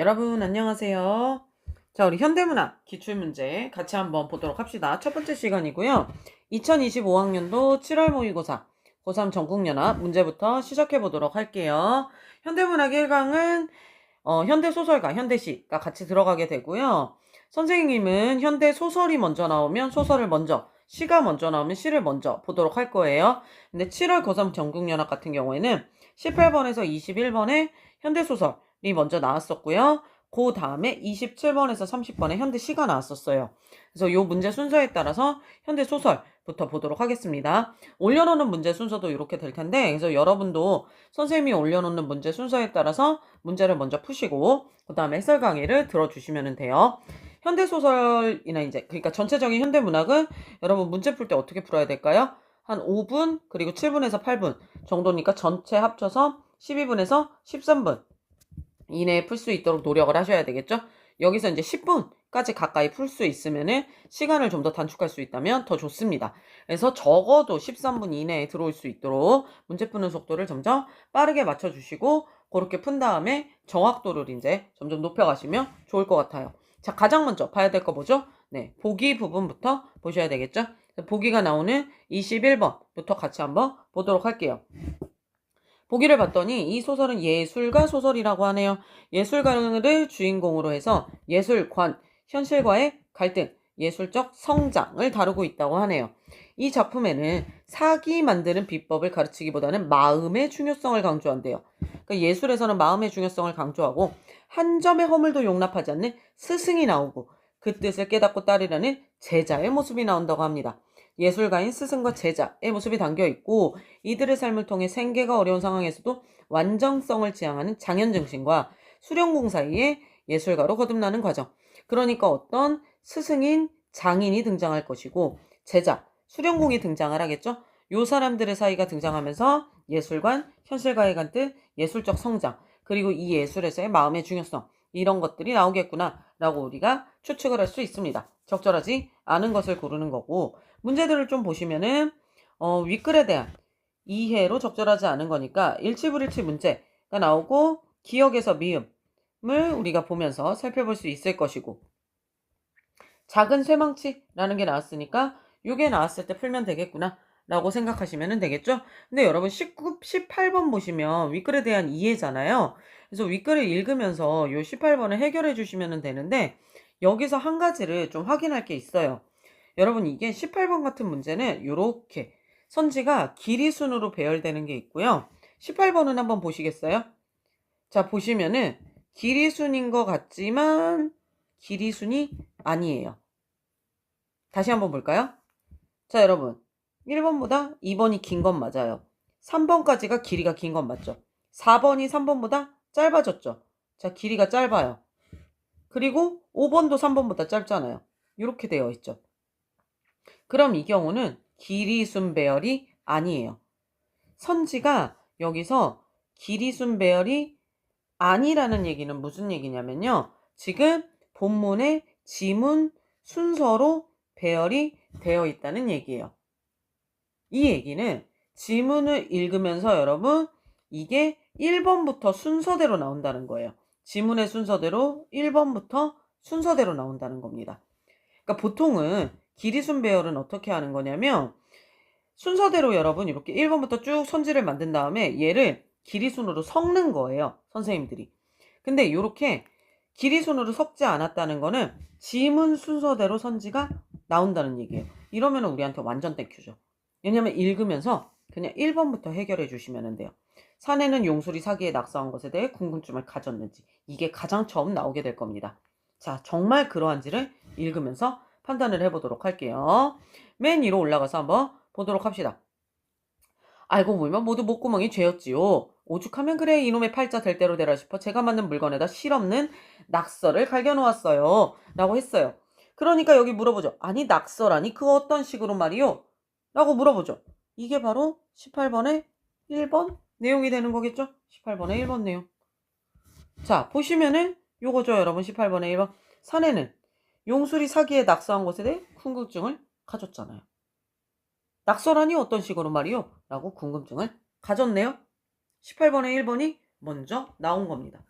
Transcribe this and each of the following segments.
여러분 안녕하세요. 자, 우리 현대문학 기출문제 같이 한번 보도록 합시다. 첫 번째 시간이고요. 2025학년도 7월 모의고사 고3 전국연합 문제부터 시작해 보도록 할게요. 현대문학 1강은 현대소설가, 현대시가 같이 들어가게 되고요. 선생님은 현대소설이 먼저 나오면 소설을 먼저, 시가 먼저 나오면 시를 먼저 보도록 할 거예요. 근데 7월 고3 전국연합 같은 경우에는 18번에서 21번에 현대소설이 먼저 나왔었고요. 그 다음에 27번에서 30번에 현대시가 나왔었어요. 그래서 이 문제 순서에 따라서 현대소설부터 보도록 하겠습니다. 올려놓는 문제 순서도 이렇게 될 텐데, 그래서 여러분도 선생님이 올려놓는 문제 순서에 따라서 문제를 먼저 푸시고 그 다음에 해설 강의를 들어주시면 돼요. 현대소설이나 이제 그러니까 전체적인 현대문학은 여러분 문제 풀 때 어떻게 풀어야 될까요? 한 5분 그리고 7분에서 8분 정도니까 전체 합쳐서 12분에서 13분 이내에 풀 수 있도록 노력을 하셔야 되겠죠? 여기서 이제 10분까지 가까이 풀 수 있으면은 시간을 좀 더 단축할 수 있다면 더 좋습니다. 그래서 적어도 13분 이내에 들어올 수 있도록 문제 푸는 속도를 점점 빠르게 맞춰주시고 그렇게 푼 다음에 정확도를 이제 점점 높여가시면 좋을 것 같아요. 자, 가장 먼저 봐야 될 거 뭐죠? 네, 보기 부분부터 보셔야 되겠죠? 보기가 나오는 21번부터 같이 한번 보도록 할게요. 보기를 봤더니 이 소설은 예술가 소설이라고 하네요. 예술가를 주인공으로 해서 예술관, 현실과의 갈등, 예술적 성장을 다루고 있다고 하네요. 이 작품에는 사기 만드는 비법을 가르치기보다는 마음의 중요성을 강조한대요. 그러니까 예술에서는 마음의 중요성을 강조하고 한 점의 허물도 용납하지 않는 스승이 나오고 그 뜻을 깨닫고 따르려는 제자의 모습이 나온다고 합니다. 예술가인 스승과 제자의 모습이 담겨 있고 이들의 삶을 통해 생계가 어려운 상황에서도 완전성을 지향하는 장현정신과 수령공 사이에 예술가로 거듭나는 과정. 그러니까 어떤 스승인 장인이 등장할 것이고 제자, 수령공이 등장을 하겠죠. 요 사람들의 사이가 등장하면서 예술관, 현실가의 간뜻, 예술적 성장, 그리고 이 예술에서의 마음의 중요성 이런 것들이 나오겠구나 라고 우리가 추측을 할 수 있습니다. 적절하지 않은 것을 고르는 거고 문제들을 좀 보시면은 윗글에 대한 이해로 적절하지 않은 거니까 일치불일치 문제가 나오고 기억에서 미음을 우리가 보면서 살펴볼 수 있을 것이고 작은 쇠망치라는 게 나왔으니까 이게 나왔을 때 풀면 되겠구나 라고 생각하시면 되겠죠. 근데 여러분 18번 보시면 윗글에 대한 이해잖아요. 그래서 윗글을 읽으면서 이 18번을 해결해 주시면 되는데 여기서 한 가지를 좀 확인할 게 있어요. 여러분 이게 18번 같은 문제는 이렇게 선지가 길이순으로 배열되는 게 있고요. 18번은 한번 보시겠어요? 자, 보시면은 길이순인 것 같지만 길이순이 아니에요. 다시 한번 볼까요? 자, 여러분 1번보다 2번이 긴 건 맞아요. 3번까지가 길이가 긴 건 맞죠? 4번이 3번보다 짧아졌죠? 자, 길이가 짧아요. 그리고 5번도 3번보다 짧잖아요. 이렇게 되어 있죠. 그럼 이 경우는 길이순 배열이 아니에요. 선지가 여기서 길이순 배열이 아니라는 얘기는 무슨 얘기냐면요. 지금 본문의 지문 순서로 배열이 되어 있다는 얘기예요. 이 얘기는 지문을 읽으면서 여러분 이게 1번부터 순서대로 나온다는 거예요. 지문의 순서대로 1번부터 순서대로 나온다는 겁니다. 그러니까 보통은 길이순 배열은 어떻게 하는 거냐면 순서대로 여러분 이렇게 1번부터 쭉 선지를 만든 다음에 얘를 길이순으로 섞는 거예요. 선생님들이. 근데 이렇게 길이순으로 섞지 않았다는 거는 지문 순서대로 선지가 나온다는 얘기예요. 이러면 우리한테 완전 땡큐죠. 왜냐면 읽으면서 그냥 1번부터 해결해 주시면 돼요. 사내는 용술이 사기에 낙서한 것에 대해 궁금증을 가졌는지 이게 가장 처음 나오게 될 겁니다. 자, 정말 그러한지를 읽으면서 판단을 해보도록 할게요. 맨 위로 올라가서 한번 보도록 합시다. 알고 보면 모두 목구멍이 죄였지요. 오죽하면 그래 이놈의 팔자 될 대로 되라 싶어 제가 만든 물건에다 실없는 낙서를 갈겨놓았어요. 라고 했어요. 그러니까 여기 물어보죠. 아니 낙서라니 그 어떤 식으로 말이요? 라고 물어보죠. 이게 바로 18번의 1번 내용이 되는 거겠죠? 18번의 1번 내용. 자, 보시면은 요거죠 여러분. 18번의 1번. 사내는 용술이 사기에 낙서한 것에 대해 궁금증을 가졌잖아요. 낙서라니 어떤 식으로 말이요? 라고 궁금증을 가졌네요. 18번의 1번이 먼저 나온 겁니다.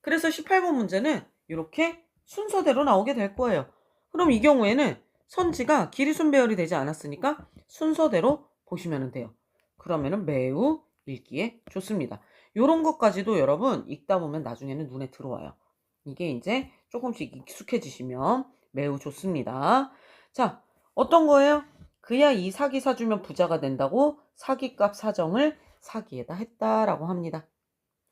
그래서 18번 문제는 이렇게 순서대로 나오게 될 거예요. 그럼 이 경우에는 선지가 길이순 배열이 되지 않았으니까 순서대로 보시면 돼요. 그러면은 매우 읽기에 좋습니다. 요런 것까지도 여러분 읽다 보면 나중에는 눈에 들어와요. 이게 이제 조금씩 익숙해지시면 매우 좋습니다. 자, 어떤 거예요? 그야 이 사기 사주면 부자가 된다고 사기값 사정을 사기에다 했다라고 합니다.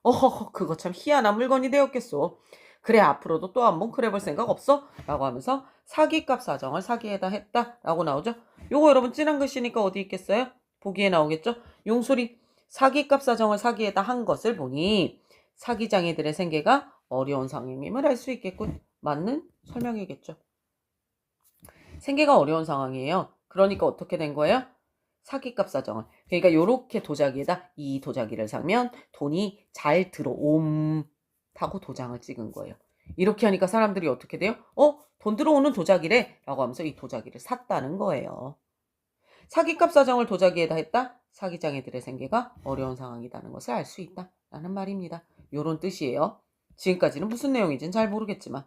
어허허, 그거 참 희한한 물건이 되었겠소. 그래, 앞으로도 또 한번 그래볼 생각 없어? 라고 하면서 사기값 사정을 사기에다 했다 라고 나오죠. 요거 여러분 진한 글씨니까 어디 있겠어요? 보기에 나오겠죠. 용술이 사기값 사정을 사기에다 한 것을 보니 사기장애들의 생계가 어려운 상황임을 알 수 있겠군. 맞는 설명이겠죠. 생계가 어려운 상황이에요. 그러니까 어떻게 된 거예요? 사기값 사정을. 그러니까 요렇게 도자기에다 이 도자기를 사면 돈이 잘 들어옴 하고 도장을 찍은 거예요. 이렇게 하니까 사람들이 어떻게 돼요? 돈 들어오는 도자기래 라고 하면서 이 도자기를 샀다는 거예요. 사기값 사정을 도자기에다 했다? 사기장애들의 생계가 어려운 상황이라는 것을 알 수 있다 라는 말입니다. 요런 뜻이에요. 지금까지는 무슨 내용인지는 잘 모르겠지만.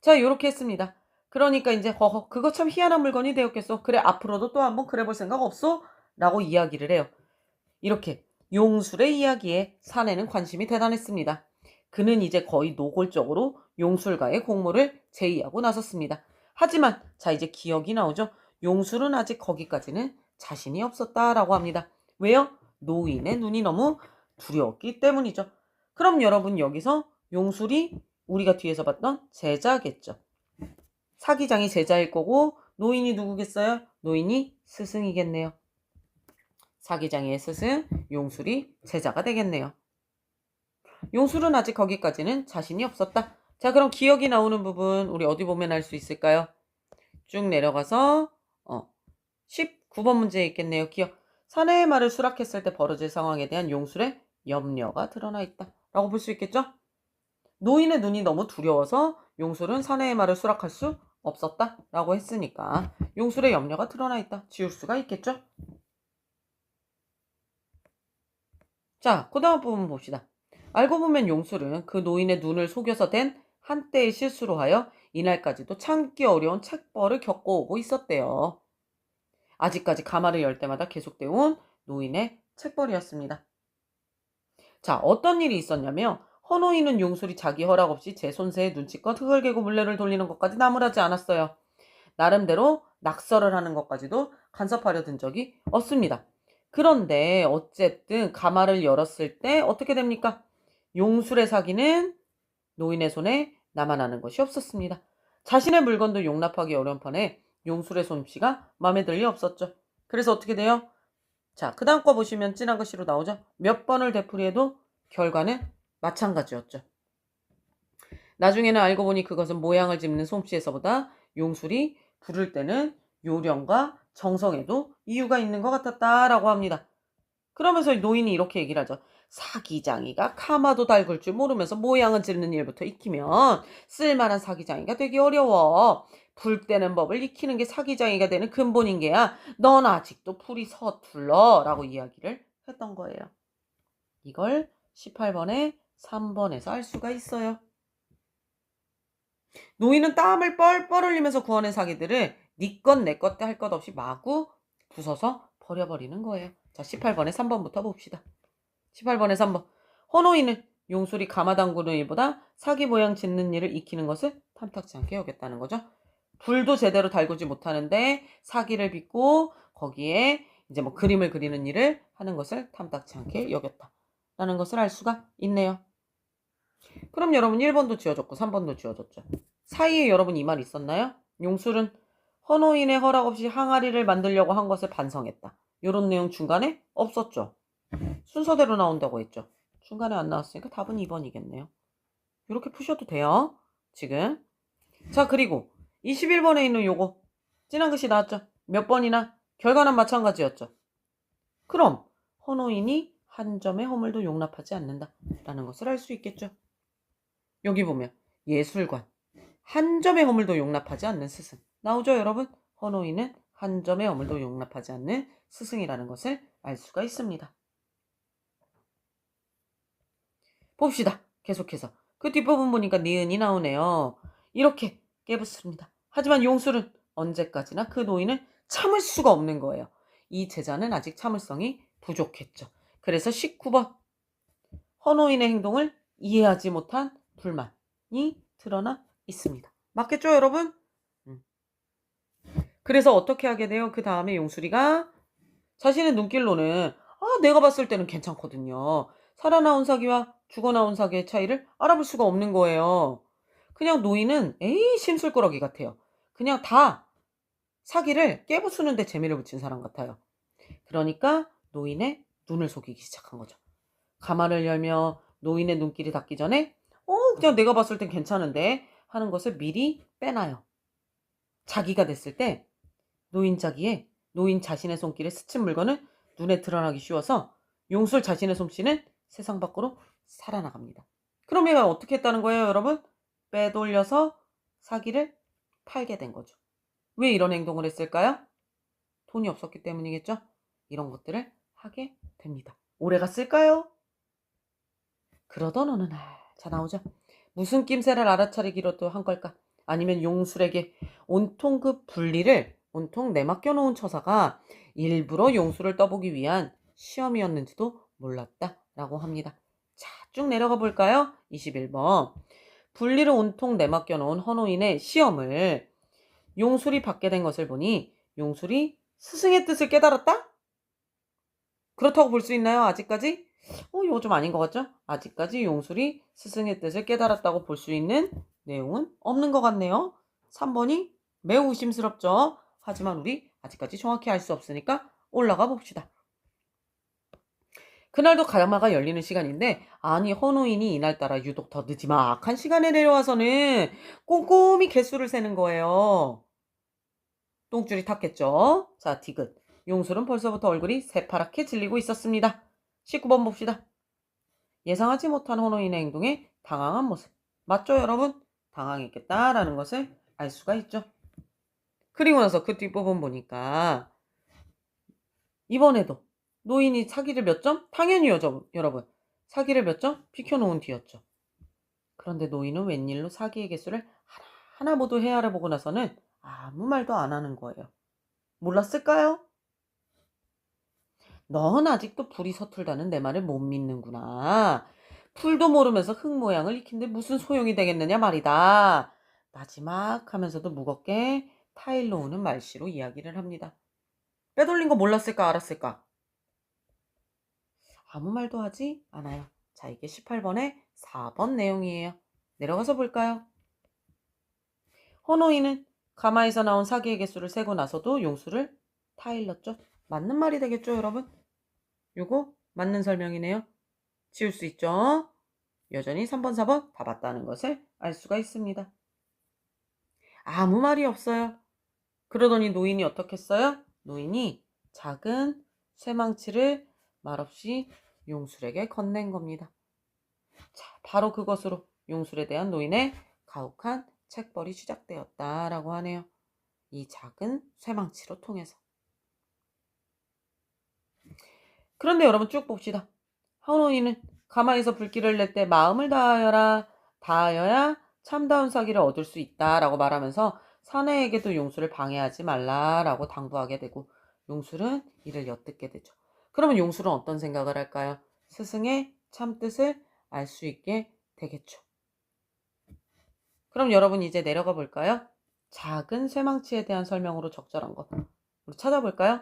자, 요렇게 했습니다. 그러니까 이제 허허 그거 참 희한한 물건이 되었겠어. 그래 앞으로도 또 한번 그래 볼 생각 없어? 라고 이야기를 해요. 이렇게 용술의 이야기에 사내는 관심이 대단했습니다. 그는 이제 거의 노골적으로 용술가의 공모를 제의하고 나섰습니다. 하지만 자 이제 기억이 나오죠. 용술은 아직 거기까지는 자신이 없었다라고 합니다. 왜요? 노인의 눈이 너무 두려웠기 때문이죠. 그럼 여러분 여기서 용술이 우리가 뒤에서 봤던 제자겠죠. 사기장이 제자일 거고 노인이 누구겠어요? 노인이 스승이겠네요. 사기장의 스승, 용술이 제자가 되겠네요. 용술은 아직 거기까지는 자신이 없었다. 자, 그럼 기억이 나오는 부분 우리 어디 보면 알 수 있을까요? 쭉 내려가서 19번 문제에 있겠네요. 기억. 사내의 말을 수락했을 때 벌어질 상황에 대한 용술의 염려가 드러나 있다. 라고 볼 수 있겠죠? 노인의 눈이 너무 두려워서 용술은 사내의 말을 수락할 수 없었다. 라고 했으니까 용술의 염려가 드러나 있다. 지울 수가 있겠죠? 자, 그 다음 부분 봅시다. 알고 보면 용술은 그 노인의 눈을 속여서 된 한때의 실수로 하여 이날까지도 참기 어려운 책벌을 겪어오고 있었대요. 아직까지 가마를 열 때마다 계속되어 온 노인의 책벌이었습니다. 자, 어떤 일이 있었냐면 허노인은 용술이 자기 허락 없이 제 손새에 눈치껏 흙을 개고 물레를 돌리는 것까지 나무라지 않았어요. 나름대로 낙서를 하는 것까지도 간섭하려 든 적이 없습니다. 그런데 어쨌든 가마를 열었을 때 어떻게 됩니까? 용술의 사기는 노인의 손에 남아나는 것이 없었습니다. 자신의 물건도 용납하기 어려운 판에 용술의 솜씨가 마음에 들 리 없었죠. 그래서 어떻게 돼요? 자, 그 다음 거 보시면 진한 글씨로 나오죠. 몇 번을 되풀이해도 결과는 마찬가지였죠. 나중에는 알고 보니 그것은 모양을 짚는 솜씨에서보다 용술이 부를 때는 요령과 정성에도 이유가 있는 것 같았다라고 합니다. 그러면서 노인이 이렇게 얘기를 하죠. 사기장이가 카마도 달굴 줄 모르면서 모양을 지르는 일부터 익히면 쓸만한 사기장이가 되기 어려워. 불 떼는 법을 익히는 게 사기장이가 되는 근본인 게야. 넌 아직도 풀이 서툴러 라고 이야기를 했던 거예요. 이걸 18번에 3번에서 알 수가 있어요. 노인은 땀을 뻘뻘 흘리면서 구워낸 사기들을 네 것 내 것 할 것 없이 마구 부숴서 버려버리는 거예요. 자, 18번에 3번부터 봅시다. 18번에 3번. 허노인은 용술이 가마 담그는 일보다 사기 모양 짓는 일을 익히는 것을 탐탁지 않게 여겼다는 거죠. 불도 제대로 달구지 못하는데 사기를 빚고 거기에 이제 뭐 그림을 그리는 일을 하는 것을 탐탁지 않게 여겼다라는 것을 알 수가 있네요. 그럼 여러분 1번도 지워졌고 3번도 지워졌죠. 사이에 여러분 이 말 있었나요? 용술은 허노인의 허락 없이 항아리를 만들려고 한 것을 반성했다. 이런 내용 중간에 없었죠. 순서대로 나온다고 했죠. 중간에 안 나왔으니까 답은 2번이겠네요. 이렇게 푸셔도 돼요. 지금. 자, 그리고 21번에 있는 요거 진한 글씨 나왔죠. 몇 번이나 결과는 마찬가지였죠. 그럼 헌호인이 한 점의 허물도 용납하지 않는다라는 것을 알 수 있겠죠. 여기 보면 예술관 한 점의 허물도 용납하지 않는 스승 나오죠, 여러분? 헌호인은 한 점의 허물도 용납하지 않는 스승이라는 것을 알 수가 있습니다. 봅시다. 계속해서. 그 뒷부분 보니까 니은이 나오네요. 이렇게 깨부습니다. 하지만 용술은 언제까지나 그 노인을 참을 수가 없는 거예요. 이 제자는 아직 참을성이 부족했죠. 그래서 19번 허노인의 행동을 이해하지 못한 불만이 드러나 있습니다. 맞겠죠, 여러분? 그래서 어떻게 하게 돼요? 그 다음에 용수리가 자신의 눈길로는 내가 봤을 때는 괜찮거든요. 살아나온 사기와 죽어나온 사기의 차이를 알아볼 수가 없는 거예요. 그냥 노인은 에이 심술꾸러기 같아요. 그냥 다 사기를 깨부수는데 재미를 붙인 사람 같아요. 그러니까 노인의 눈을 속이기 시작한 거죠. 가마를 열며 노인의 눈길이 닿기 전에 그냥 내가 봤을 땐 괜찮은데 하는 것을 미리 빼놔요. 자기가 됐을 때 노인 자신의 손길에 스친 물건은 눈에 드러나기 쉬워서 용술 자신의 솜씨는 세상 밖으로 살아나갑니다. 그럼 얘가 어떻게 했다는 거예요, 여러분? 빼돌려서 사기를 팔게 된 거죠. 왜 이런 행동을 했을까요? 돈이 없었기 때문이겠죠? 이런 것들을 하게 됩니다. 오래 갔을까요? 그러던 어느 날, 자 나오죠. 무슨 낌새를 알아차리기로도 한 걸까? 아니면 용술에게 온통 그 분리를 온통 내맡겨 놓은 처사가 일부러 용술을 떠보기 위한 시험이었는지도 몰랐다라고 합니다. 자, 쭉 내려가 볼까요? 21번. 분리를 온통 내맡겨 놓은 허노인의 시험을 용술이 받게 된 것을 보니 용술이 스승의 뜻을 깨달았다? 그렇다고 볼 수 있나요? 아직까지? 이거 좀 아닌 것 같죠? 아직까지 용술이 스승의 뜻을 깨달았다고 볼 수 있는 내용은 없는 것 같네요. 3번이 매우 의심스럽죠? 하지만 우리 아직까지 정확히 알 수 없으니까 올라가 봅시다. 그날도 가야마가 열리는 시간인데 아니 헌우인이 이날따라 유독 더 늦지막한 시간에 내려와서는 꼼꼼히 개수를 세는 거예요. 똥줄이 탔겠죠? 자, 디귿. 용술은 벌써부터 얼굴이 새파랗게 질리고 있었습니다. 19번 봅시다. 예상하지 못한 헌호인의 행동에 당황한 모습. 맞죠, 여러분? 당황했겠다라는 것을 알 수가 있죠. 그리고 나서 그 뒷부분 보니까 이번에도 노인이 사기를 몇 점? 당연히요, 여러분. 사기를 몇 점? 비켜놓은 뒤였죠. 그런데 노인은 웬일로 사기의 개수를 하나 모두 헤아려 보고 나서는 아무 말도 안 하는 거예요. 몰랐을까요? 넌 아직도 불이 서툴다는 내 말을 못 믿는구나. 풀도 모르면서 흙 모양을 익힌데 무슨 소용이 되겠느냐 말이다. 마지막 하면서도 무겁게 타일로 오는 말씨로 이야기를 합니다. 빼돌린 거 몰랐을까 알았을까? 아무 말도 하지 않아요. 자, 이게 18번의 4번 내용이에요. 내려가서 볼까요? 헌호이는 가마에서 나온 사기의 개수를 세고 나서도 용수를 타일렀죠. 맞는 말이 되겠죠, 여러분? 요거 맞는 설명이네요. 지울 수 있죠? 여전히 3번, 4번 다 맞다는 것을 알 수가 있습니다. 아무 말이 없어요. 그러더니 노인이 어떻게 했어요? 노인이 작은 쇠망치를 말없이 용술에게 건넨 겁니다. 자, 바로 그것으로 용술에 대한 노인의 가혹한 책벌이 시작되었다라고 하네요. 이 작은 쇠망치로 통해서. 그런데 여러분 쭉 봅시다. 헌호인은 가마에서 불길을 낼 때 마음을 다하여야 참다운 사기를 얻을 수 있다라고 말하면서 사내에게도 용술을 방해하지 말라라고 당부하게 되고 용술은 이를 엿듣게 되죠. 그러면 용술은 어떤 생각을 할까요? 스승의 참뜻을 알 수 있게 되겠죠. 그럼 여러분 이제 내려가 볼까요? 작은 쇠망치에 대한 설명으로 적절한 것 우리 찾아볼까요?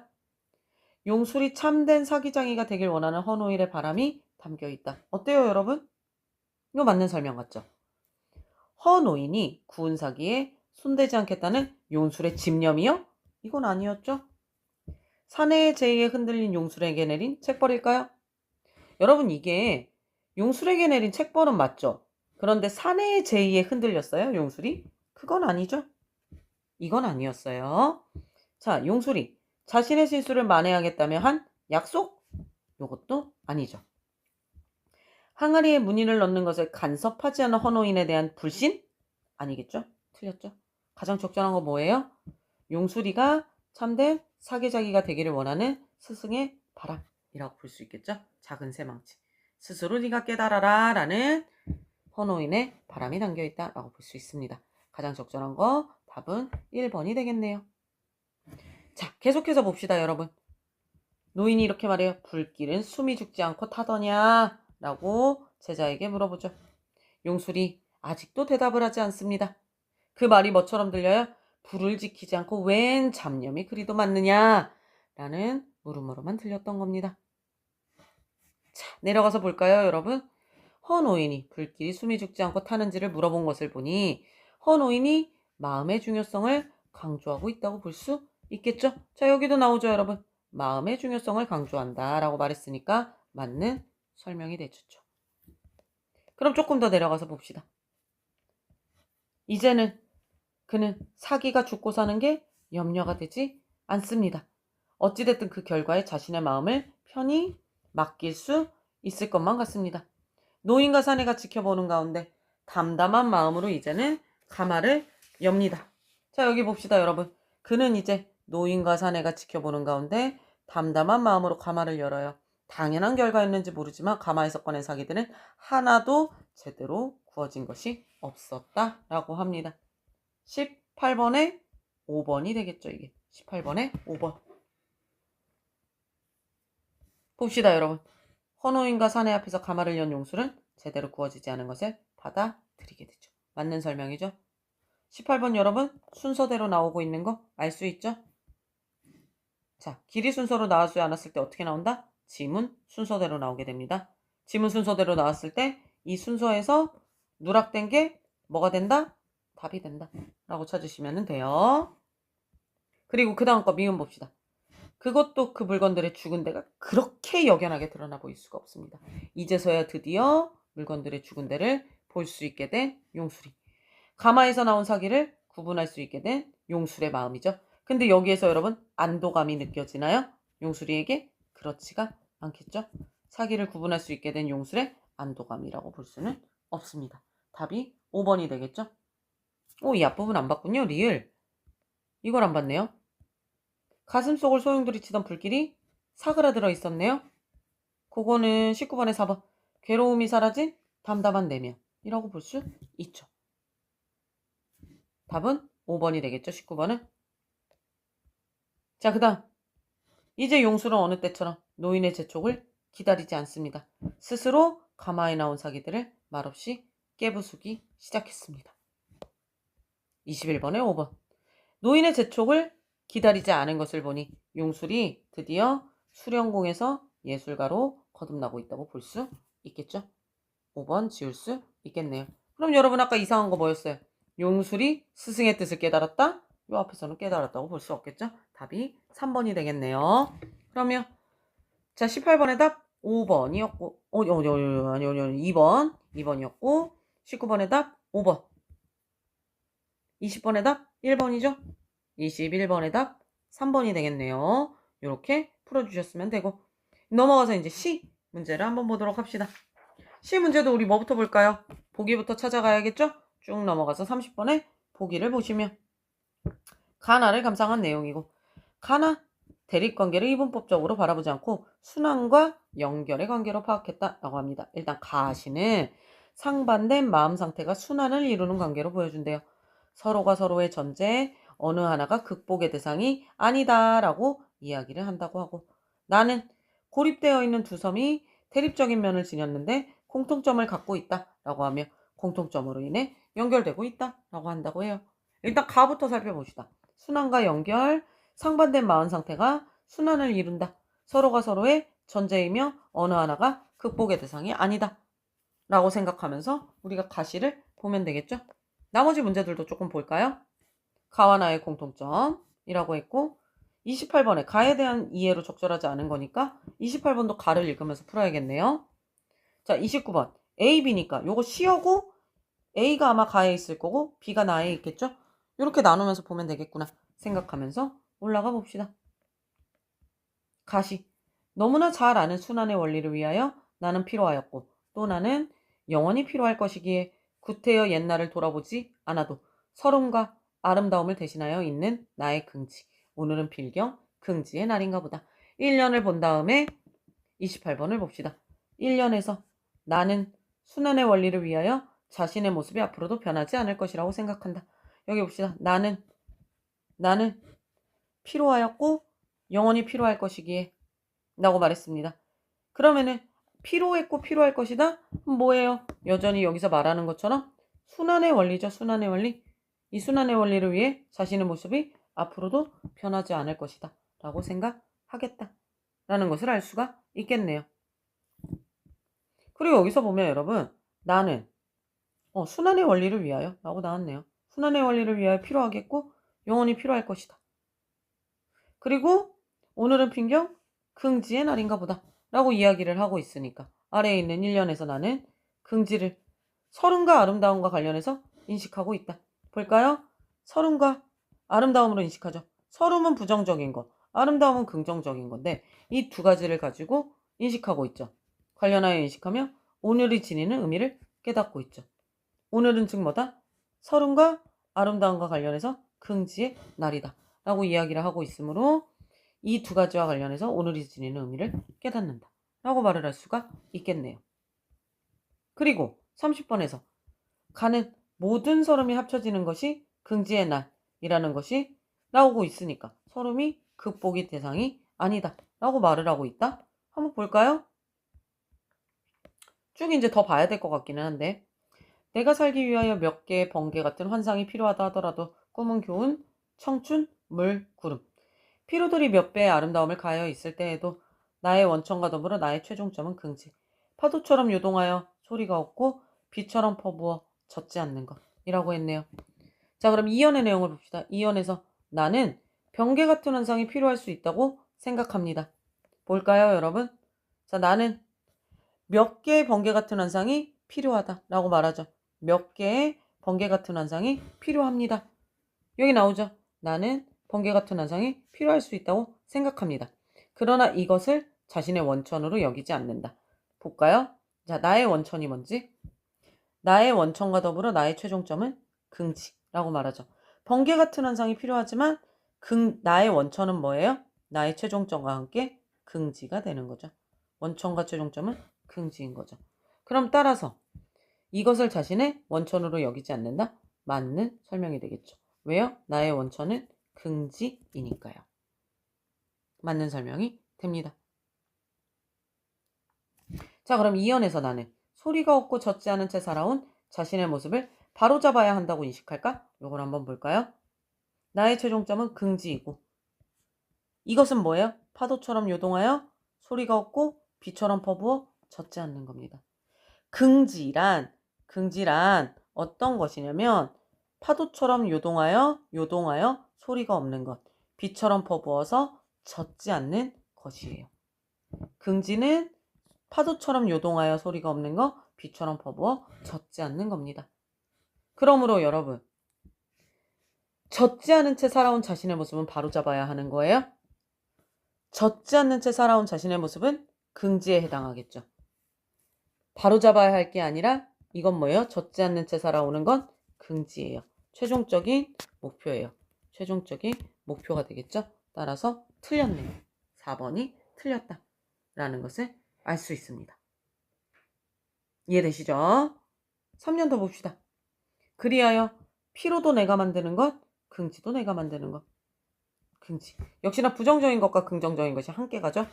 용술이 참된 사기장이가 되길 원하는 헌호일의 바람이 담겨있다. 어때요, 여러분? 이거 맞는 설명 같죠? 허노인이 구운 사기에 손대지 않겠다는 용술의 집념이요? 이건 아니었죠? 사내의 제의에 흔들린 용술에게 내린 책벌일까요? 여러분 이게 용술에게 내린 책벌은 맞죠? 그런데 사내의 제의에 흔들렸어요, 용술이? 그건 아니죠? 이건 아니었어요. 자, 용술이 자신의 실수를 만회하겠다며 한 약속? 요것도 아니죠. 항아리에 무늬를 넣는 것을 간섭하지 않은 헌호인에 대한 불신? 아니겠죠? 틀렸죠? 가장 적절한 거 뭐예요? 용수리가 참된 사기자기가 되기를 원하는 스승의 바람이라고 볼 수 있겠죠? 작은 새망치. 스스로 네가 깨달아라 라는 헌호인에 바람이 담겨있다 라고 볼 수 있습니다. 가장 적절한 거 답은 1번이 되겠네요. 자, 계속해서 봅시다, 여러분. 노인이 이렇게 말해요. 불길은 숨이 죽지 않고 타더냐? 라고 제자에게 물어보죠. 용술이 아직도 대답을 하지 않습니다. 그 말이 뭐처럼 들려요? 불을 지키지 않고 웬 잡념이 그리도 많느냐? 라는 물음으로만 들렸던 겁니다. 자, 내려가서 볼까요, 여러분? 헌오인이 불길이 숨이 죽지 않고 타는지를 물어본 것을 보니 헌오인이 마음의 중요성을 강조하고 있다고 볼 수 있겠죠? 자, 여기도 나오죠, 여러분. 마음의 중요성을 강조한다 라고 말했으니까 맞는 설명이 되죠. 그럼 조금 더 내려가서 봅시다. 이제는 그는 사기가 죽고 사는 게 염려가 되지 않습니다. 어찌됐든 그 결과에 자신의 마음을 편히 맡길 수 있을 것만 같습니다. 노인과 사내가 지켜보는 가운데 담담한 마음으로 이제는 가마를 엽니다. 자, 여기 봅시다, 여러분. 그는 이제 노인과 사내가 지켜보는 가운데 담담한 마음으로 가마를 열어요. 당연한 결과였는지 모르지만 가마에서 꺼낸 사기들은 하나도 제대로 구워진 것이 없었다라고 합니다. 18번에 5번이 되겠죠, 이게. 18번에 5번. 봅시다, 여러분. 헌호인과 사내 앞에서 가마를 연 용술은 제대로 구워지지 않은 것을 받아들이게 되죠. 맞는 설명이죠. 18번 여러분, 순서대로 나오고 있는 거 알 수 있죠? 자, 길이 순서로 나오지 않았을 때 어떻게 나온다? 지문 순서대로 나오게 됩니다. 지문 순서대로 나왔을 때 이 순서에서 누락된 게 뭐가 된다? 답이 된다 라고 찾으시면 돼요. 그리고 그 다음 거 미음 봅시다. 그것도 그 물건들의 죽은 데가 그렇게 역연하게 드러나 보일 수가 없습니다. 이제서야 드디어 물건들의 죽은 데를 볼 수 있게 된 용술이. 가마에서 나온 사기를 구분할 수 있게 된 용술의 마음이죠. 근데 여기에서 여러분 안도감이 느껴지나요? 용술이에게? 그렇지가 않겠죠. 사기를 구분할 수 있게 된 용술의 안도감이라고 볼 수는 없습니다. 답이 5번이 되겠죠. 이 앞부분 안 봤군요. 리을. 이걸 안 봤네요. 가슴 속을 소용돌이 치던 불길이 사그라들어 있었네요. 그거는 19번에 4번. 괴로움이 사라진 담담한 내면이라고 볼 수 있죠. 답은 5번이 되겠죠. 19번은. 자, 그 다음. 이제 용술은 어느 때처럼 노인의 재촉을 기다리지 않습니다. 스스로 가마에 나온 사기들을 말없이 깨부수기 시작했습니다. 21번에 5번. 노인의 재촉을 기다리지 않은 것을 보니 용술이 드디어 수령궁에서 예술가로 거듭나고 있다고 볼 수 있겠죠. 5번 지울 수 있겠네요. 그럼 여러분 아까 이상한 거 뭐였어요? 용술이 스승의 뜻을 깨달았다? 요 앞에서는 깨달았다고 볼 수 없겠죠. 답이 3번이 되겠네요. 그러면 자 18번의 답 5번이었고 아니 2번이었고 19번의 답 5번 20번의 답 1번이죠. 21번의 답 3번이 되겠네요. 이렇게 풀어주셨으면 되고 넘어가서 이제 시 문제를 한번 보도록 합시다. 시 문제도 우리 뭐부터 볼까요? 보기부터 찾아가야겠죠? 쭉 넘어가서 30번에 보기를 보시면 가나를 감상한 내용이고 가나 대립관계를 이분법적으로 바라보지 않고 순환과 연결의 관계로 파악했다라고 합니다. 일단 가시는 상반된 마음 상태가 순환을 이루는 관계로 보여준대요. 서로가 서로의 전제 어느 하나가 극복의 대상이 아니다라고 이야기를 한다고 하고 나는 고립되어 있는 두 섬이 대립적인 면을 지녔는데 공통점을 갖고 있다라고 하며 공통점으로 인해 연결되고 있다라고 한다고 해요. 일단 가부터 살펴봅시다. 순환과 연결, 상반된 마음 상태가 순환을 이룬다. 서로가 서로의 전제이며 어느 하나가 극복의 대상이 아니다. 라고 생각하면서 우리가 가시를 보면 되겠죠? 나머지 문제들도 조금 볼까요? 가와 나의 공통점이라고 했고 28번에 가에 대한 이해로 적절하지 않은 거니까 28번도 가를 읽으면서 풀어야겠네요. 자, 29번 A, B니까 요거 C하고 A가 아마 가에 있을 거고 B가 나에 있겠죠? 이렇게 나누면서 보면 되겠구나 생각하면서 올라가 봅시다. 가시. 너무나 잘 아는 순환의 원리를 위하여 나는 필요하였고 또 나는 영원히 필요할 것이기에 구태여 옛날을 돌아보지 않아도 서름과 아름다움을 대신하여 있는 나의 긍지. 오늘은 필경 긍지의 날인가 보다. 1년을 본 다음에 28번을 봅시다. 1년에서 나는 순환의 원리를 위하여 자신의 모습이 앞으로도 변하지 않을 것이라고 생각한다. 여기 봅시다. 나는 필요하였고 영원히 필요할 것이기에 라고 말했습니다. 그러면은 필요했고 필요할 것이다? 뭐예요? 여전히 여기서 말하는 것처럼 순환의 원리죠. 순환의 원리. 이 순환의 원리를 위해 자신의 모습이 앞으로도 변하지 않을 것이다 라고 생각하겠다 라는 것을 알 수가 있겠네요. 그리고 여기서 보면 여러분, 나는 순환의 원리를 위하여 라고 나왔네요. 순환의 원리를 위하여 필요하겠고 영원히 필요할 것이다. 그리고 오늘은 핑경 긍지의 날인가 보다 라고 이야기를 하고 있으니까 아래에 있는 1년에서 나는 긍지를 서름과 아름다움과 관련해서 인식하고 있다. 볼까요? 서름과 아름다움으로 인식하죠. 서름은 부정적인 것, 아름다움은 긍정적인 건데 이 두 가지를 가지고 인식하고 있죠. 관련하여 인식하며 오늘이 지니는 의미를 깨닫고 있죠. 오늘은 즉 뭐다? 서름과 아름다움과 관련해서 긍지의 날이다 라고 이야기를 하고 있으므로 이 두 가지와 관련해서 오늘이 지니는 의미를 깨닫는다 라고 말을 할 수가 있겠네요. 그리고 30번에서 가는 모든 서름이 합쳐지는 것이 긍지의 날이라는 것이 나오고 있으니까 서름이 극복의 대상이 아니다 라고 말을 하고 있다. 한번 볼까요? 쭉 이제 더 봐야 될 것 같기는 한데 내가 살기 위하여 몇 개의 번개 같은 환상이 필요하다 하더라도 꿈은 교훈, 청춘, 물, 구름 피로들이 몇 배의 아름다움을 가하여 있을 때에도 나의 원천과 더불어 나의 최종점은 긍지. 파도처럼 요동하여 소리가 없고 비처럼 퍼부어 젖지 않는 것이라고 했네요. 자, 그럼 2연의 내용을 봅시다. 2연에서 나는 번개 같은 환상이 필요할 수 있다고 생각합니다. 볼까요, 여러분? 자, 나는 몇 개의 번개 같은 환상이 필요하다라고 말하죠. 몇 개의 번개 같은 환상이 필요합니다. 여기 나오죠. 나는 번개 같은 환상이 필요할 수 있다고 생각합니다. 그러나 이것을 자신의 원천으로 여기지 않는다. 볼까요? 자, 나의 원천이 뭔지? 나의 원천과 더불어 나의 최종점은 긍지라고 말하죠. 번개 같은 환상이 필요하지만 나의 원천은 뭐예요? 나의 최종점과 함께 긍지가 되는 거죠. 원천과 최종점은 긍지인 거죠. 그럼 따라서 이것을 자신의 원천으로 여기지 않는다? 맞는 설명이 되겠죠. 왜요? 나의 원천은 긍지이니까요. 맞는 설명이 됩니다. 자, 그럼 2연에서 나는 소리가 없고 젖지 않은 채 살아온 자신의 모습을 바로잡아야 한다고 인식할까? 이걸 한번 볼까요? 나의 최종점은 긍지이고 이것은 뭐예요? 파도처럼 요동하여 소리가 없고 비처럼 퍼부어 젖지 않는 겁니다. 긍지란 어떤 것이냐면 파도처럼 요동하여 소리가 없는 것, 비처럼 퍼부어서 젖지 않는 것이에요. 긍지는 파도처럼 요동하여 소리가 없는 것, 비처럼 퍼부어 젖지 않는 겁니다. 그러므로 여러분, 젖지 않은 채 살아온 자신의 모습은 바로잡아야 하는 거예요. 젖지 않는 채 살아온 자신의 모습은 긍지에 해당하겠죠. 바로잡아야 할 게 아니라 이건 뭐예요? 젖지 않는 채 살아오는 건 긍지예요. 최종적인 목표예요. 최종적인 목표가 되겠죠. 따라서 틀렸네요. 4번이 틀렸다 라는 것을 알 수 있습니다. 이해되시죠? 3년 더 봅시다. 그리하여 피로도 내가 만드는 것, 긍지도 내가 만드는 것. 긍지. 역시나 부정적인 것과 긍정적인 것이 함께 가죠.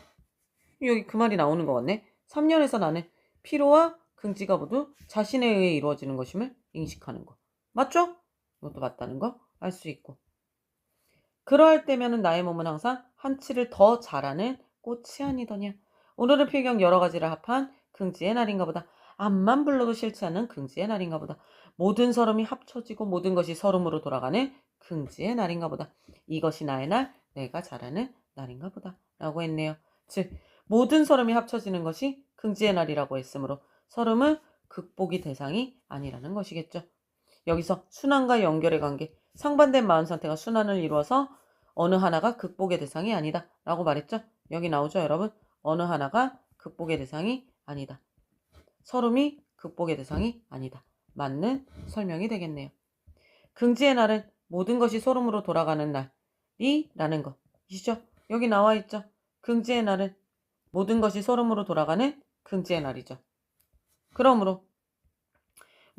여기 그 말이 나오는 것 같네. 3년에서 나는 피로와 긍지가 모두 자신에 의해 이루어지는 것임을 인식하는 것. 맞죠? 이것도 맞다는 거 알 수 있고. 그러할 때면은 나의 몸은 항상 한치를 더 자라는 꽃이 아니더냐. 오늘은 필경 여러 가지를 합한 긍지의 날인가 보다. 앞만 불러도 싫지 않은 긍지의 날인가 보다. 모든 서름이 합쳐지고 모든 것이 서름으로 돌아가는 긍지의 날인가 보다. 이것이 나의 날, 내가 자라는 날인가 보다. 라고 했네요. 즉 모든 서름이 합쳐지는 것이 긍지의 날이라고 했으므로 서름은 극복이 대상이 아니라는 것이겠죠. 여기서 순환과 연결의 관계, 상반된 마음 상태가 순환을 이루어서 어느 하나가 극복의 대상이 아니다 라고 말했죠. 여기 나오죠, 여러분? 어느 하나가 극복의 대상이 아니다. 서름이 극복의 대상이 아니다. 맞는 설명이 되겠네요. 긍지의 날은 모든 것이 서름으로 돌아가는 날이라는 것이죠. 여기 나와 있죠. 긍지의 날은 모든 것이 서름으로 돌아가는 긍지의 날이죠. 그러므로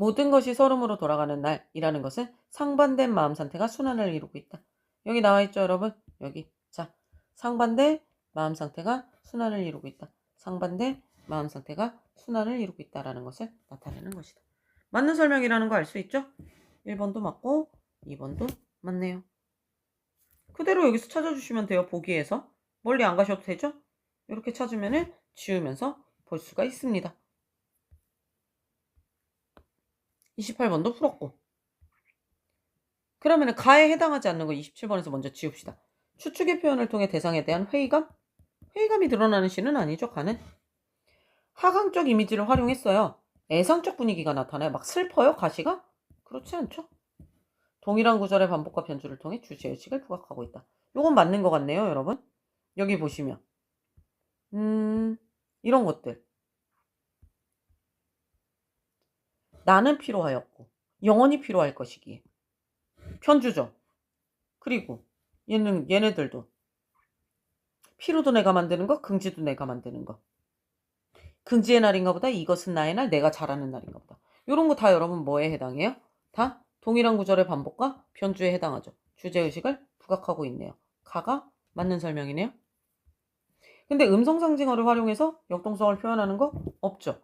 모든 것이 서름으로 돌아가는 날이라는 것은 상반된 마음 상태가 순환을 이루고 있다. 여기 나와 있죠, 여러분? 여기. 자, 상반된 마음 상태가 순환을 이루고 있다. 상반된 마음 상태가 순환을 이루고 있다라는 것을 나타내는 것이다. 맞는 설명이라는 거 알 수 있죠? 1번도 맞고 2번도 맞네요. 그대로 여기서 찾아주시면 돼요. 보기에서. 멀리 안 가셔도 되죠? 이렇게 찾으면 지우면서 볼 수가 있습니다. 28번도 풀었고. 그러면 가에 해당하지 않는 거 27번에서 먼저 지웁시다. 추측의 표현을 통해 대상에 대한 회의감? 회의감이 드러나는 시는 아니죠, 가는. 하강적 이미지를 활용했어요. 애상적 분위기가 나타나요. 막 슬퍼요, 가시가? 그렇지 않죠? 동일한 구절의 반복과 변주를 통해 주제의식을 부각하고 있다. 요건 맞는 것 같네요, 여러분. 여기 보시면 이런 것들. 나는 필요하였고 영원히 필요할 것이기에. 편주죠. 그리고 얘네들도 피로도 내가 만드는 거, 긍지도 내가 만드는 거. 긍지의 날인가 보다, 이것은 나의 날, 내가 잘하는 날인가 보다. 이런 거 다 여러분 뭐에 해당해요? 다 동일한 구절의 반복과 변주에 해당하죠. 주제의식을 부각하고 있네요. 가가 맞는 설명이네요. 근데 음성상징어를 활용해서 역동성을 표현하는 거 없죠.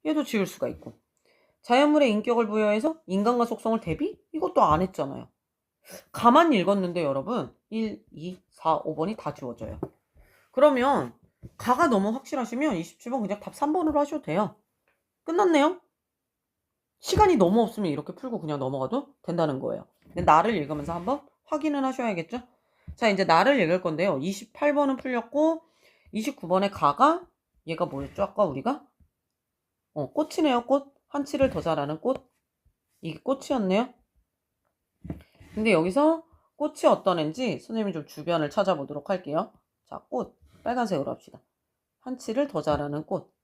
얘도 지울 수가 있고. 자연물에 인격을 부여해서 인간과 속성을 대비? 이것도 안 했잖아요. 가만 읽었는데 여러분 1, 2, 4, 5번이 다 지워져요. 그러면 가가 너무 확실하시면 27번 그냥 답 3번으로 하셔도 돼요. 끝났네요. 시간이 너무 없으면 이렇게 풀고 그냥 넘어가도 된다는 거예요. 근데 나를 읽으면서 한번 확인은 하셔야겠죠? 자, 이제 나를 읽을 건데요. 28번은 풀렸고 29번에 가가 얘가 뭐였죠? 아까 우리가? 꽃이네요. 꽃. 한치를 더 자라는 꽃. 이게 꽃이었네요. 근데 여기서 꽃이 어떤 애인지 선생님이 좀 주변을 찾아보도록 할게요. 자, 꽃. 빨간색으로 합시다. 한치를 더 자라는 꽃.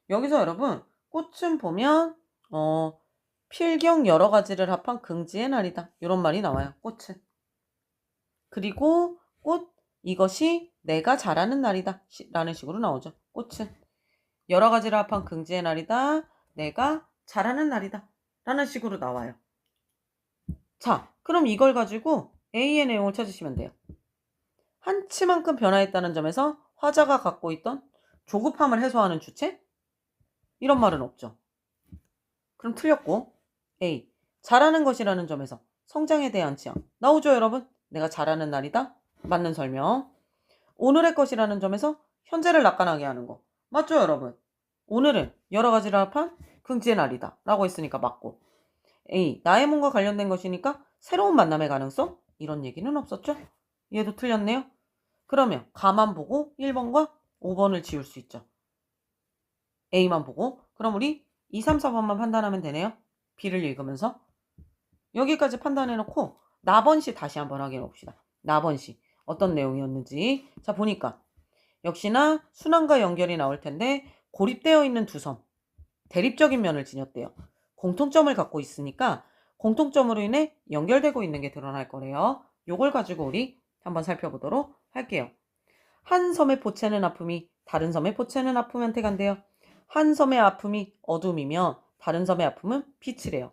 여기서 여러분 꽃은 보면 필경 여러 가지를 합한 긍지의 날이다. 이런 말이 나와요. 꽃은. 그리고 꽃 이것이 내가 잘하는 날이다. 라는 식으로 나오죠. 꽃은. 여러 가지를 합한 긍지의 날이다. 내가 잘하는 날이다. 라는 식으로 나와요. 자, 그럼 이걸 가지고 A의 내용을 찾으시면 돼요. 한치만큼 변화했다는 점에서 화자가 갖고 있던 조급함을 해소하는 주체? 이런 말은 없죠. 그럼 틀렸고 A. 잘하는 것이라는 점에서 성장에 대한 지향. 나오죠, 여러분? 내가 잘하는 날이다. 맞는 설명. 오늘의 것이라는 점에서 현재를 낙관하게 하는 거. 맞죠, 여러분? 오늘은 여러 가지를 합한 긍지의 날이다. 라고 했으니까 맞고. A. 나의 몸과 관련된 것이니까 새로운 만남의 가능성? 이런 얘기는 없었죠? 얘도 틀렸네요. 그러면 가만 보고 1번과 5번을 지울 수 있죠. A만 보고. 그럼 우리 2, 3, 4번만 판단하면 되네요. B를 읽으면서. 여기까지 판단해놓고 나번시 다시 한번 확인해 봅시다. 나번시 어떤 내용이었는지. 자, 보니까 역시나 순환과 연결이 나올 텐데 고립되어 있는 두 섬. 대립적인 면을 지녔대요. 공통점을 갖고 있으니까 공통점으로 인해 연결되고 있는 게 드러날 거래요. 요걸 가지고 우리 한번 살펴보도록 할게요. 한 섬의 포체는 아픔이 다른 섬의 포체는 아픔한테 간대요. 한 섬의 아픔이 어둠이며 다른 섬의 아픔은 빛이래요.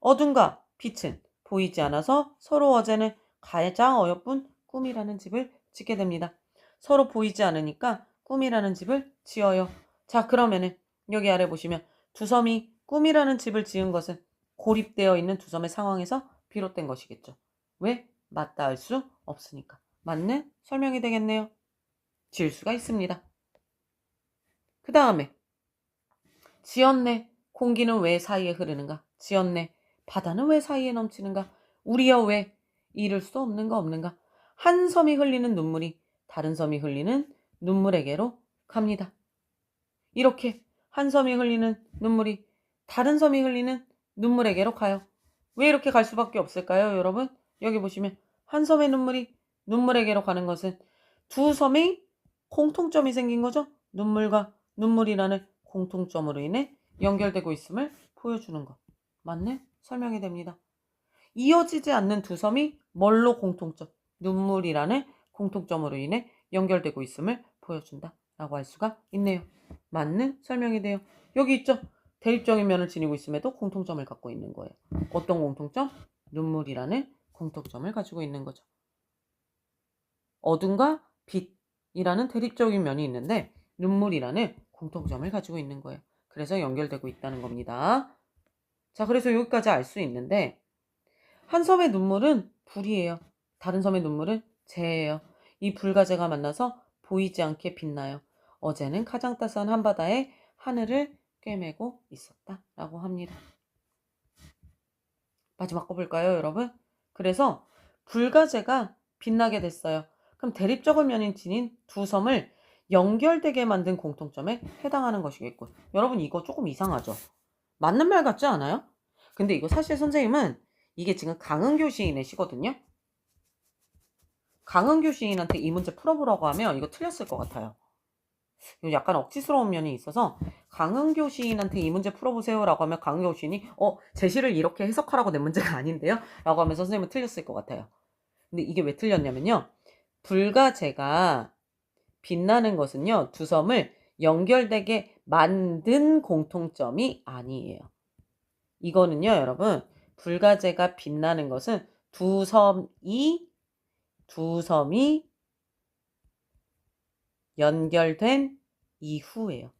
어둠과 빛은 보이지 않아서 서로 어제는 가장 어여쁜 꿈이라는 집을 짓게 됩니다. 서로 보이지 않으니까 꿈이라는 집을 지어요. 자, 그러면은 여기 아래 보시면 두 섬이 꿈이라는 집을 지은 것은 고립되어 있는 두 섬의 상황에서 비롯된 것이겠죠. 왜? 맞다 할 수 없으니까. 맞는 설명이 되겠네요. 지을 수가 있습니다. 그 다음에 지었네. 공기는 왜 사이에 흐르는가? 지었네. 바다는 왜 사이에 넘치는가? 우리여 왜 이룰 수 없는가? 한 섬이 흘리는 눈물이 다른 섬이 흘리는 눈물에게로 갑니다. 이렇게 한 섬이 흘리는 눈물이 다른 섬이 흘리는 눈물에게로 가요. 왜 이렇게 갈 수밖에 없을까요, 여러분? 여기 보시면 한 섬의 눈물이 눈물에게로 가는 것은 두 섬의 공통점이 생긴 거죠. 눈물과 눈물이라는 공통점으로 인해 연결되고 있음을 보여주는 것. 맞네? 설명이 됩니다. 이어지지 않는 두 섬이 뭘로 공통점? 눈물이라는 공통점으로 인해 연결되고 있음을 보여준다 라고 할 수가 있네요. 맞는 설명이 돼요. 여기 있죠? 대립적인 면을 지니고 있음에도 공통점을 갖고 있는 거예요. 어떤 공통점? 눈물이라는 공통점을 가지고 있는 거죠. 어둠과 빛이라는 대립적인 면이 있는데 눈물이라는 공통점을 가지고 있는 거예요. 그래서 연결되고 있다는 겁니다. 자, 그래서 여기까지 알 수 있는데 한 섬의 눈물은 불이에요. 다른 섬의 눈물은 재예요. 이 불과 재가 만나서 보이지 않게 빛나요. 어제는 가장 따스한 한바다에 하늘을 꿰매고 있었다라고 합니다. 마지막 거 볼까요, 여러분? 그래서 불과 재가 빛나게 됐어요. 그럼 대립적인 면이 지닌 두 섬을 연결되게 만든 공통점에 해당하는 것이겠고, 여러분 이거 조금 이상하죠? 맞는 말 같지 않아요? 근데 이거 사실 선생님은 이게 지금 강은교 시인의 시거든요. 강은교 시인한테 이 문제 풀어보라고 하면 이거 틀렸을 것 같아요. 약간 억지스러운 면이 있어서 강은교 시인한테 이 문제 풀어보세요라고 하면 강은교 시인이 제시를 이렇게 해석하라고 낸 문제가 아닌데요? 라고 하면서 선생님은 틀렸을 것 같아요. 근데 이게 왜 틀렸냐면요. 불과 재가 빛나는 것은요. 두 섬을 연결되게 만든 공통점이 아니에요. 이거는요. 여러분 불과 재가 빛나는 것은 두 섬이 연결된 이후예요.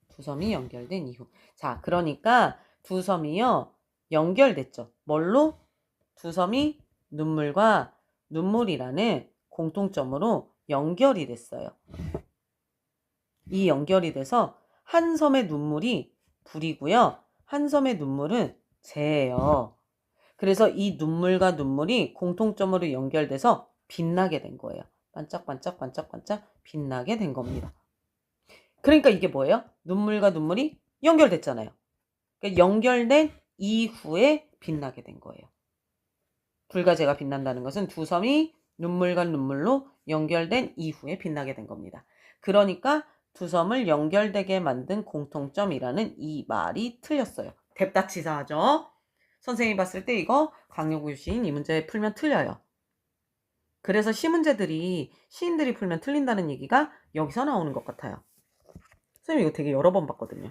두 섬이 연결된 이후. 자, 그러니까 두 섬이요. 연결됐죠. 뭘로? 두 섬이 눈물과 눈물이라는 공통점으로 연결이 됐어요. 이 연결이 돼서 한 섬의 눈물이 불이고요. 한 섬의 눈물은 재예요. 그래서 이 눈물과 눈물이 공통점으로 연결돼서 빛나게 된 거예요. 반짝반짝 반짝반짝 빛나게 된 겁니다. 그러니까 이게 뭐예요? 눈물과 눈물이 연결됐잖아요. 그러니까 연결된 이후에 빛나게 된 거예요. 불과 재가 빛난다는 것은 두 섬이 눈물과 눈물로 연결된 이후에 빛나게 된 겁니다. 그러니까 두 섬을 연결되게 만든 공통점이라는 이 말이 틀렸어요. 뎁다치사하죠? 선생님이 봤을 때 이거 강요구 시인 이 문제 풀면 틀려요. 그래서 시인들이 풀면 틀린다는 얘기가 여기서 나오는 것 같아요. 선생님 이거 되게 여러 번 봤거든요.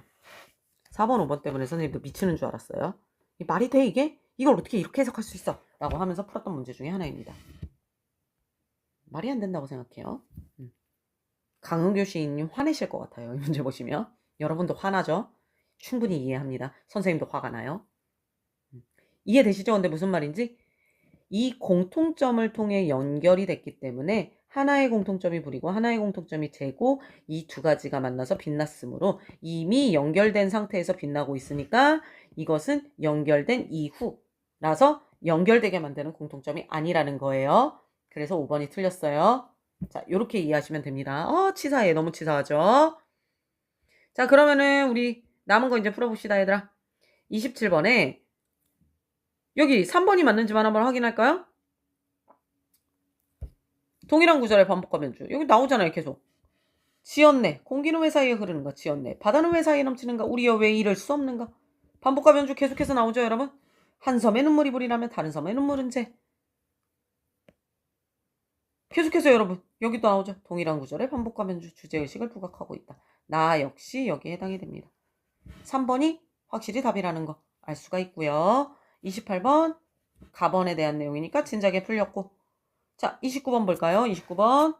4번, 5번 때문에 선생님도 미치는 줄 알았어요. 말이 돼 이게? 이걸 어떻게 이렇게 해석할 수 있어? 라고 하면서 풀었던 문제 중에 하나입니다. 말이 안 된다고 생각해요. 강은교 시인님 화내실 것 같아요. 이 문제 보시면. 여러분도 화나죠? 충분히 이해합니다. 선생님도 화가 나요. 이해되시죠? 근데 무슨 말인지? 이 공통점을 통해 연결이 됐기 때문에 하나의 공통점이 불이고 하나의 공통점이 재고 이 두 가지가 만나서 빛났으므로 이미 연결된 상태에서 빛나고 있으니까 이것은 연결된 이후라서 연결되게 만드는 공통점이 아니라는 거예요. 그래서 5번이 틀렸어요. 자, 이렇게 이해하시면 됩니다. 치사해. 너무 치사하죠? 자, 그러면은 우리 남은 거 이제 풀어봅시다, 얘들아. 27번에 여기 3번이 맞는지만 한번 확인할까요? 동일한 구절의 반복과 변주. 여기 나오잖아요, 계속. 지었네. 공기는 왜 사이에 흐르는가? 지었네. 바다는 왜 사이에 넘치는가? 우리여 왜 이럴 수 없는가? 반복과 변주 계속해서 나오죠, 여러분? 한 섬의 눈물이 불이라면 다른 섬의 눈물은 재. 계속해서 여러분 여기도 나오죠. 동일한 구절의 반복과 변주 주제의식을 부각하고 있다. 나 역시 여기에 해당이 됩니다. 3번이 확실히 답이라는 거 알 수가 있고요. 28번 가번에 대한 내용이니까 진작에 풀렸고 자 29번 볼까요? 29번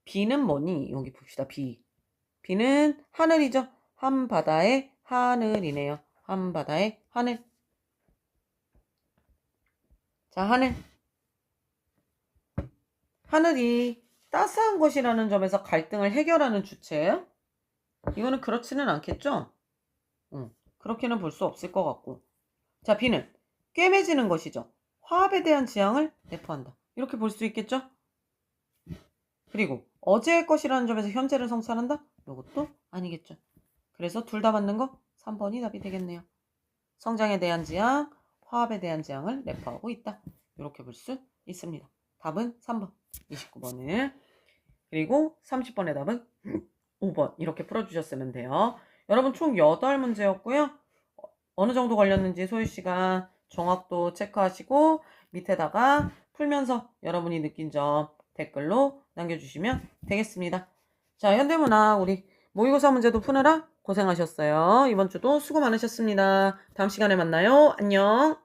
비는 뭐니? 여기 봅시다. 비는 하늘이죠. 한바다의 하늘이네요. 한바다의 하늘. 자 하늘이 따스한 것이라는 점에서 갈등을 해결하는 주체예요? 이거는 그렇지는 않겠죠? 그렇게는 볼 수 없을 것 같고 자 비는 꿰매지는 것이죠. 화합에 대한 지향을 내포한다. 이렇게 볼 수 있겠죠? 그리고 어제의 것이라는 점에서 현재를 성찰한다? 이것도 아니겠죠. 그래서 둘 다 맞는 거 3번이 답이 되겠네요. 성장에 대한 지향, 화합에 대한 지향을 내포하고 있다. 이렇게 볼 수 있습니다. 답은 3번, 29번을. 그리고 30번의 답은 5번 이렇게 풀어주셨으면 돼요. 여러분 총 8문제였고요. 어느 정도 걸렸는지 소유씨가 정확도 체크하시고 밑에다가 풀면서 여러분이 느낀 점 댓글로 남겨주시면 되겠습니다. 자, 현대문학 우리 모의고사 문제도 푸느라 고생하셨어요. 이번 주도 수고 많으셨습니다. 다음 시간에 만나요. 안녕.